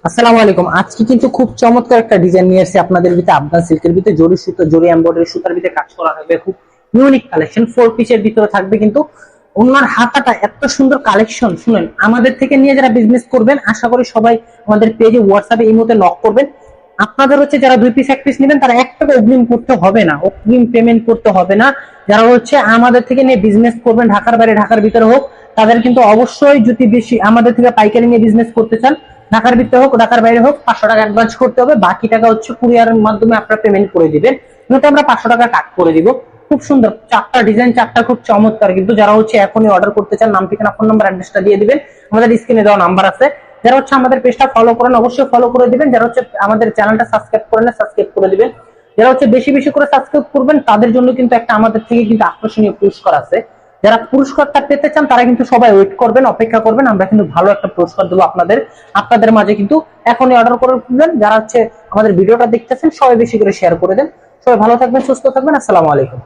আসসালামু আলাইকুম। আজকে কিন্তু খুব চমৎকার একটা ডিজাইন নিয়ে এসেছি আপনাদের ভিতরে। আফগান সিল্কের ভিতরে জরি সুতো, জরি এমব্রয়ডারি সুতার ভিতরে কাজ করা থাকবে। খুব ইউনিক কালেকশন, 4 পিসের ভিতরে থাকবে। কিন্তু ওনার হাতাটা এত সুন্দর কালেকশন। শুনেন, আমাদের থেকে নিয়ে যারা বিজনেস করবেন, আশা করি সবাই আমাদের পেজে, হোয়াটসঅ্যাপে, ইমোতে নক করবেন। আপনাদের হচ্ছে যারা 2 পিস 1 পিস নেবেন, তারা 1 টাকা অগ্রিম করতে হবে না, অগ্রিম পেমেন্ট করতে হবে না। যারা হচ্ছে আমাদের থেকে নিয়ে বিজনেস করবেন, ঢাকার বাইরে ঢাকার ভিতরে হোক, তাদের কিন্তু অবশ্যই, যদি বেশি আমাদের থেকে পাইকারি নিয়ে বিজনেস করতে চান, ঢাকার ভিতরে হোক ঢাকার বাইরে হোক, 500 টাকা অ্যাডভান্স করতে হবে। বাকি টাকা হচ্ছে কুরিয়ারের মাধ্যমে আপনারা পেমেন্ট করে দিবেন। কিন্তু আমরা 500 টাকা কাট করে দিব। খুব সুন্দর 4টা ডিজাইন, 4টা খুব চমৎকার। কিন্তু যারা হচ্ছে এখনই অর্ডার করতে চান, নাম, ঠিকানা, ফোন নাম্বার, অ্যাড্রেসটা দিয়ে দিবেন। আমাদের স্ক্রিনে দেওয়া নাম্বার আছে। যারা হচ্ছে আমাদের পেজটা ফলো করেন, অবশ্যই ফলো করে দিবেন। যারা হচ্ছে আমাদের চ্যানেলটা সাবস্ক্রাইব করেন না, সাবস্ক্রাইব করে দিবেন। যারা হচ্ছে বেশি বেশি করে সাবস্ক্রাইব করবেন, তাদের জন্য কিন্তু একটা আমাদের থেকে কিন্তু আকর্ষণীয় পুরস্কার আছে। যারা পুরস্কারটা পেতে চান, তারা কিন্তু সবাই ওয়েট করবেন, অপেক্ষা করবেন। আমরা কিন্তু ভালো একটা পুরস্কার দেবো আপনাদের আপনাদের মাঝে। কিন্তু এখনই অর্ডার করে ফেলবেন। যারা হচ্ছে আমাদের ভিডিওটা দেখতেছেন, সবাই বেশি করে শেয়ার করে দেন। সবাই ভালো থাকবেন, সুস্থ থাকবেন। আসসালামু আলাইকুম।